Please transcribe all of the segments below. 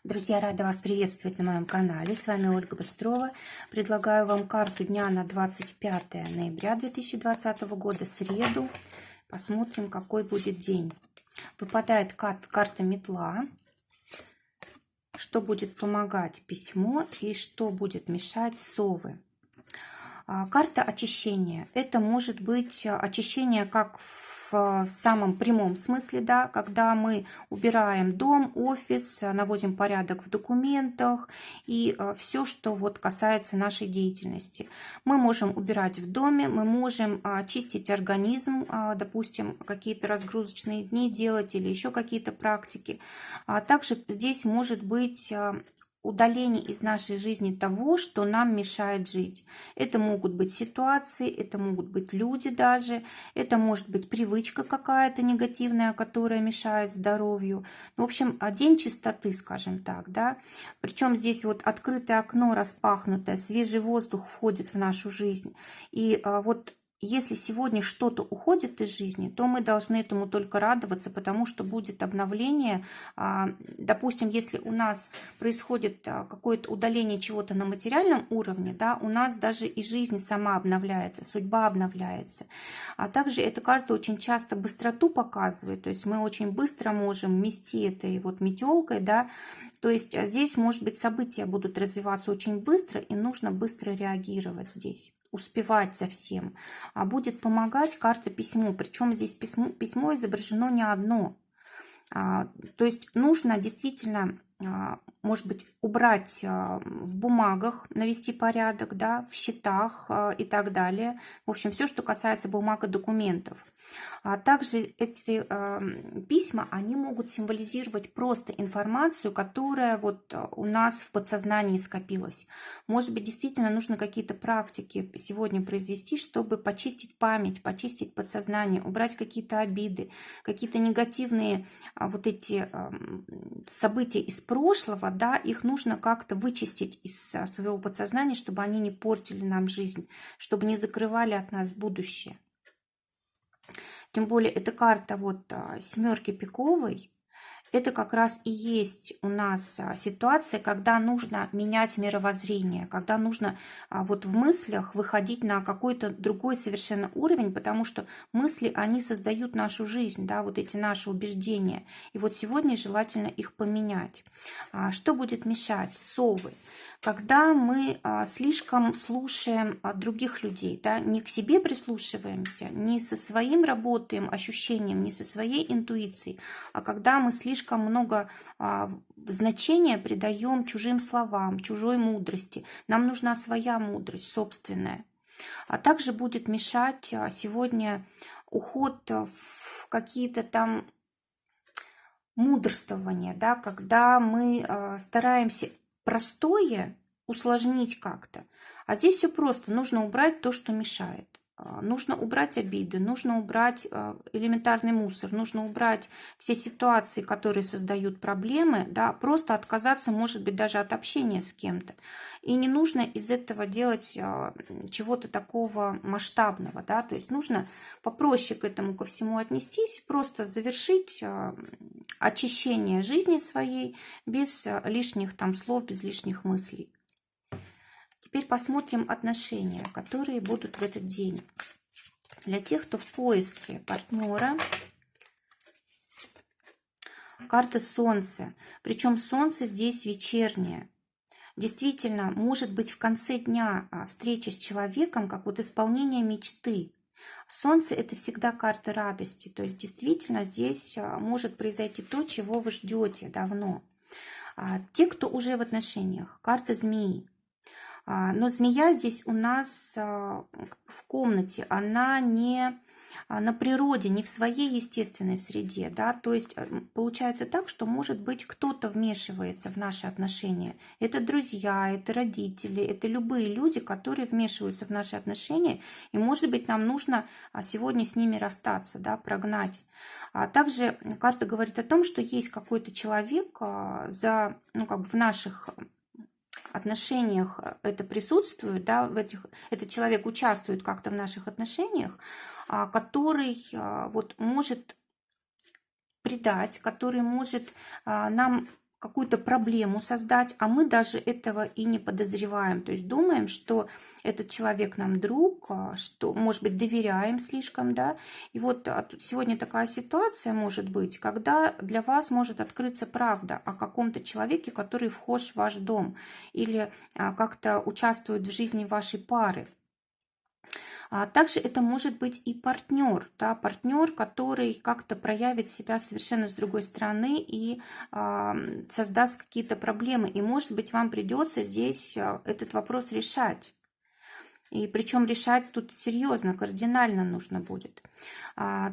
Друзья, рада вас приветствовать на моем канале. С вами Ольга Быстрова. Предлагаю вам карту дня на 25 ноября 2020 года, среду. Посмотрим, какой будет день. Выпадает карта метла. Что будет помогать? Письмо. И что будет мешать? Совы. Карта очищения. Это может быть очищение как в самом прямом смысле, да, когда мы убираем дом, офис, наводим порядок в документах и все, что вот касается нашей деятельности. Мы можем убирать в доме, мы можем чистить организм, допустим, какие-то разгрузочные дни делать или еще какие-то практики. Также здесь может быть удаление из нашей жизни того, что нам мешает жить. Это могут быть ситуации, это могут быть люди даже, это может быть привычка какая-то негативная, которая мешает здоровью. В общем, день чистоты, скажем так, да. Причем здесь вот открытое окно распахнутое, свежий воздух входит в нашу жизнь. И вот если сегодня что-то уходит из жизни, то мы должны этому только радоваться, потому что будет обновление. Допустим, если у нас происходит какое-то удаление чего-то на материальном уровне, да, у нас даже и жизнь сама обновляется, судьба обновляется. А также эта карта очень часто быстроту показывает, то есть мы очень быстро можем мести этой вот метелкой, да, то есть здесь, может быть, события будут развиваться очень быстро, и нужно быстро реагировать здесь, успевать за всем. А будет помогать карта письмо, причем здесь письмо изображено не одно. То есть нужно действительно, может быть, убрать в бумагах, навести порядок, да, в счетах и так далее. В общем, все, что касается бумаг и документов. А также эти письма, они могут символизировать просто информацию, которая вот у нас в подсознании скопилась. Может быть, действительно нужно какие-то практики сегодня произвести, чтобы почистить память, почистить подсознание, убрать какие-то обиды, какие-то негативные вот эти события из прошлого, да, их нужно как-то вычистить из своего подсознания, чтобы они не портили нам жизнь, чтобы не закрывали от нас будущее. Тем более эта карта вот семерки пиковой, это как раз и есть у нас ситуация, когда нужно менять мировоззрение, когда нужно вот в мыслях выходить на какой-то другой совершенно уровень, потому что мысли, они создают нашу жизнь, да, вот эти наши убеждения. И вот сегодня желательно их поменять. Что будет мешать? Совы. Когда мы слишком слушаем других людей, да, не к себе прислушиваемся, не со своим работаем ощущением, не со своей интуицией, а когда мы слишком много значения придаем чужим словам, чужой мудрости. Нам нужна своя мудрость, собственная. А также будет мешать сегодня уход в какие-то там мудрствования, да, когда мы стараемся простое усложнить как-то. А здесь все просто. Нужно убрать то, что мешает. Нужно убрать обиды, нужно убрать элементарный мусор, нужно убрать все ситуации, которые создают проблемы, да, просто отказаться, может быть, даже от общения с кем-то. И не нужно из этого делать чего-то такого масштабного, да, то есть нужно попроще к этому ко всему отнестись, просто завершить очищение жизни своей без лишних там слов, без лишних мыслей. Теперь посмотрим отношения, которые будут в этот день. Для тех, кто в поиске партнера, карта Солнца. Причем Солнце здесь вечернее. Действительно, может быть в конце дня встреча с человеком, как вот исполнение мечты. Солнце – это всегда карта радости. То есть действительно здесь может произойти то, чего вы ждете давно. Те, кто уже в отношениях, карта змеи. Но змея здесь у нас в комнате, она не на природе, не в своей естественной среде, да, то есть получается так, что может быть кто-то вмешивается в наши отношения. Это друзья, это родители, это любые люди, которые вмешиваются в наши отношения, и может быть нам нужно сегодня с ними расстаться, да, прогнать. А также карта говорит о том, что есть какой-то человек в наших отношениях это присутствует, да, этот человек участвует как-то в наших отношениях, который вот может предать, который может нам какую-то проблему создать, а мы даже этого и не подозреваем. То есть думаем, что этот человек нам друг, что, может быть, доверяем слишком, да. И вот тут сегодня такая ситуация может быть, когда для вас может открыться правда о каком-то человеке, который вхож в ваш дом или как-то участвует в жизни вашей пары. Также это может быть и партнер, да, партнер, который как-то проявит себя совершенно с другой стороны и создаст какие-то проблемы. И, может быть, вам придется здесь этот вопрос решать. И причем решать тут серьезно, кардинально нужно будет.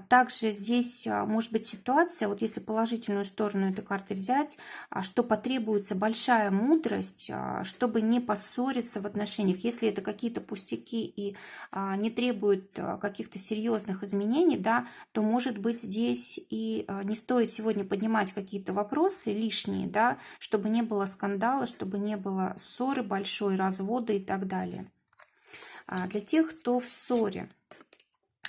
Также здесь может быть ситуация, вот если положительную сторону этой карты взять, что потребуется большая мудрость, чтобы не поссориться в отношениях. Если это какие-то пустяки и не требуют каких-то серьезных изменений, да, то может быть здесь и не стоит сегодня поднимать какие-то вопросы лишние, да, чтобы не было скандала, чтобы не было ссоры большой, развода и так далее. Для тех, кто в ссоре,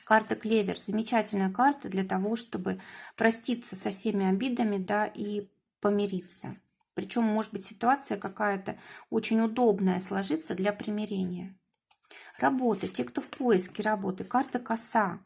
карта Клевер, замечательная карта для того, чтобы проститься со всеми обидами, да, и помириться. Причем, может быть, ситуация какая-то очень удобная сложится для примирения. Работа, те, кто в поиске работы, карта Коса.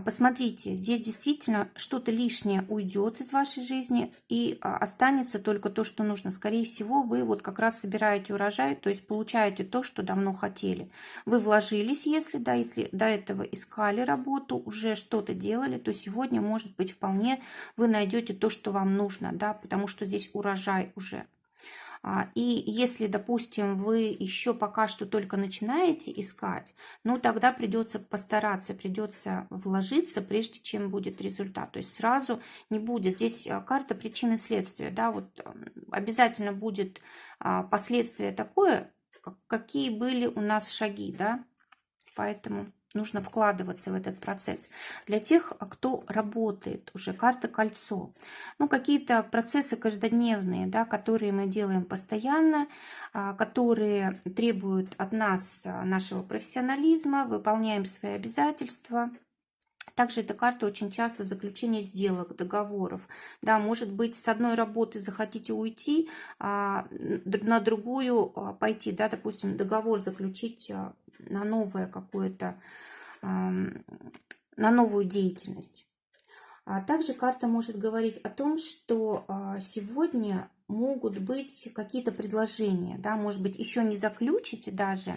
Посмотрите, здесь действительно что-то лишнее уйдет из вашей жизни и останется только то, что нужно. Скорее всего, вы вот как раз собираете урожай, то есть получаете то, что давно хотели. Вы вложились, если до этого искали работу, уже что-то делали, то сегодня, может быть, вполне вы найдете то, что вам нужно, да, потому что здесь урожай уже. И если, допустим, вы еще пока что только начинаете искать, ну тогда придется постараться, придется вложиться, прежде чем будет результат. То есть сразу не будет. Здесь карта причины и следствия. Да, вот обязательно будет последствие такое, какие были у нас шаги. Да? Поэтому нужно вкладываться в этот процесс. Для тех, кто работает, уже карта Кольцо. Ну, какие-то процессы каждодневные, да, которые мы делаем постоянно, которые требуют от нас нашего профессионализма, выполняем свои обязательства. Также эта карта очень часто заключение сделок, договоров. Да, может быть, с одной работы захотите уйти, на другую пойти, да, допустим, договор заключить на новое какое-то, на новую деятельность. Также карта может говорить о том, что сегодня могут быть какие-то предложения, да, может быть, еще не заключите даже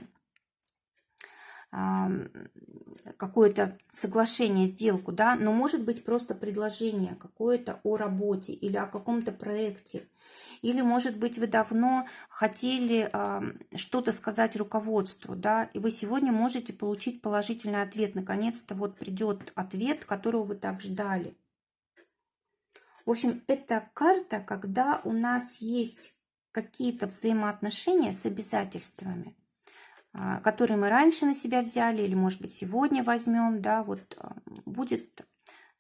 какое-то соглашение, сделку, да, но может быть просто предложение какое-то о работе или о каком-то проекте. Или, может быть, вы давно хотели что-то сказать руководству, да, и вы сегодня можете получить положительный ответ. Наконец-то вот придет ответ, которого вы так ждали. В общем, это карта, когда у нас есть какие-то взаимоотношения с обязательствами, которые мы раньше на себя взяли или, может быть, сегодня возьмем, да, вот будет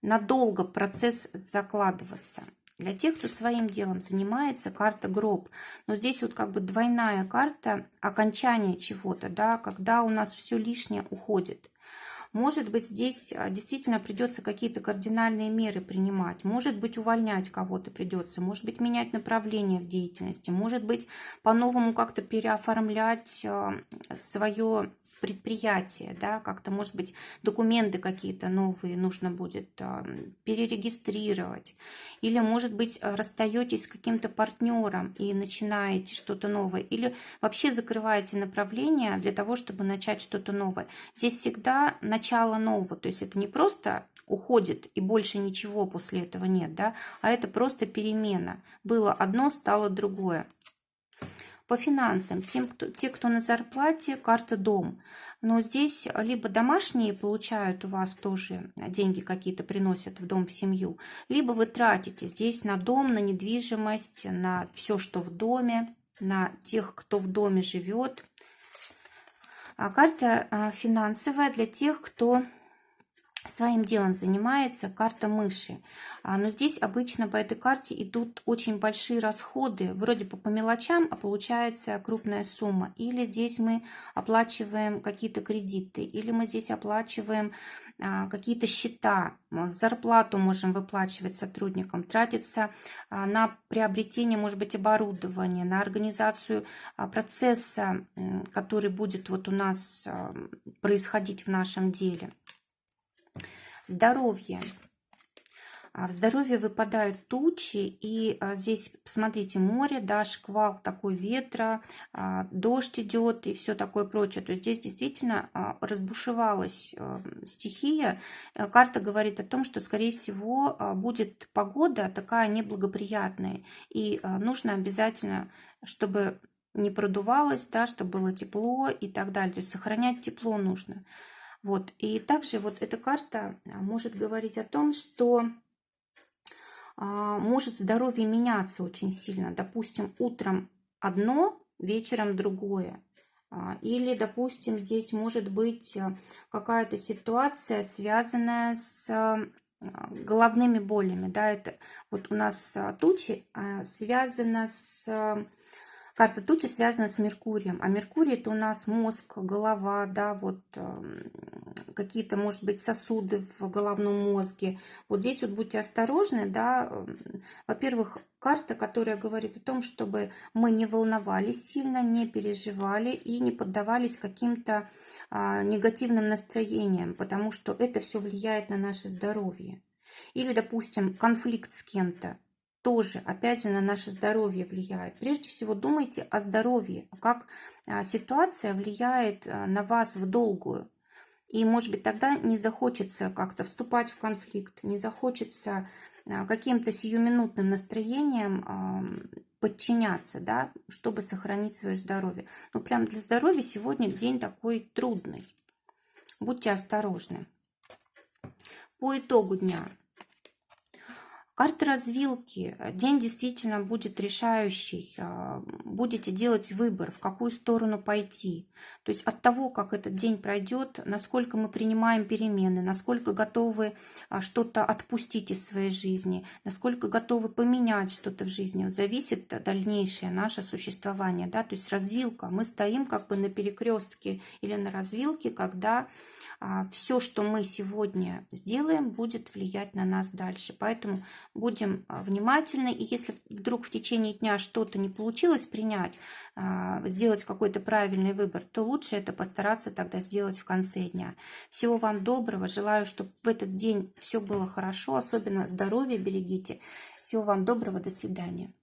надолго процесс закладываться. Для тех, кто своим делом занимается, карта Гроб. Но здесь вот как бы двойная карта окончания чего-то, да, когда у нас все лишнее уходит. Может быть, здесь действительно придется какие-то кардинальные меры принимать. Может быть, увольнять кого-то придется. Может быть, менять направление в деятельности. Может быть, по-новому как-то переоформлять свое предприятие. Да? Как-то, может быть, документы какие-то новые нужно будет перерегистрировать. Или, может быть, расстаетесь с каким-то партнером и начинаете что-то новое. Или вообще закрываете направление для того, чтобы начать что-то новое. Здесь всегда начало нового, то есть это не просто уходит и больше ничего после этого нет, да, а это просто перемена. Было одно, стало другое. По финансам, те, кто на зарплате, карта Дом. Но здесь либо домашние получают у вас тоже деньги какие-то приносят в дом, в семью, либо вы тратите здесь на дом, на недвижимость, на все, что в доме, на тех, кто в доме живет. Карта финансовая для тех, кто своим делом занимается, карта мыши. Но здесь обычно по этой карте идут очень большие расходы, вроде по мелочам, а получается крупная сумма. Или здесь мы оплачиваем какие-то кредиты, или мы здесь оплачиваем какие-то счета, зарплату можем выплачивать сотрудникам, тратиться на приобретение, может быть, оборудования, на организацию процесса, который будет вот у нас происходить в нашем деле. Здоровье. В здоровье выпадают тучи, и здесь, посмотрите, море, да, шквал такой ветра, дождь идет и все такое прочее. То есть здесь действительно разбушевалась стихия. Карта говорит о том, что, скорее всего, будет погода такая неблагоприятная, и нужно обязательно, чтобы не продувалось, да, чтобы было тепло и так далее. То есть сохранять тепло нужно. Вот. И также вот эта карта может говорить о том, что может здоровье меняться очень сильно. Допустим, утром одно, вечером другое. Или, допустим, здесь может быть какая-то ситуация, связанная с головными болями. Да, это вот у нас тучи связана с... Карта тучи связана с Меркурием, а Меркурий это у нас мозг, голова, да, вот какие-то, может быть, сосуды в головном мозге. Вот здесь вот будьте осторожны, да. Во-первых, карта, которая говорит о том, чтобы мы не волновались сильно, не переживали и не поддавались каким-то негативным настроениям, потому что это все влияет на наше здоровье. Или, допустим, конфликт с кем-то. Тоже, опять же, на наше здоровье влияет. Прежде всего думайте о здоровье, как ситуация влияет на вас в долгую. И, может быть, тогда не захочется как-то вступать в конфликт, не захочется каким-то сиюминутным настроением подчиняться, да, чтобы сохранить свое здоровье. Но прям для здоровья сегодня день такой трудный. Будьте осторожны. По итогу дня. Карта развилки. День действительно будет решающий. Будете делать выбор, в какую сторону пойти. То есть от того, как этот день пройдет, насколько мы принимаем перемены, насколько готовы что-то отпустить из своей жизни, насколько готовы поменять что-то в жизни, вот зависит дальнейшее наше существование. Да? То есть развилка. Мы стоим как бы на перекрестке или на развилке, когда все, что мы сегодня сделаем, будет влиять на нас дальше. Поэтому будем внимательны. И если вдруг в течение дня что-то не получилось принять, сделать какой-то правильный выбор, то лучше это постараться тогда сделать в конце дня. Всего вам доброго. Желаю, чтобы в этот день все было хорошо. Особенно здоровье берегите. Всего вам доброго. До свидания.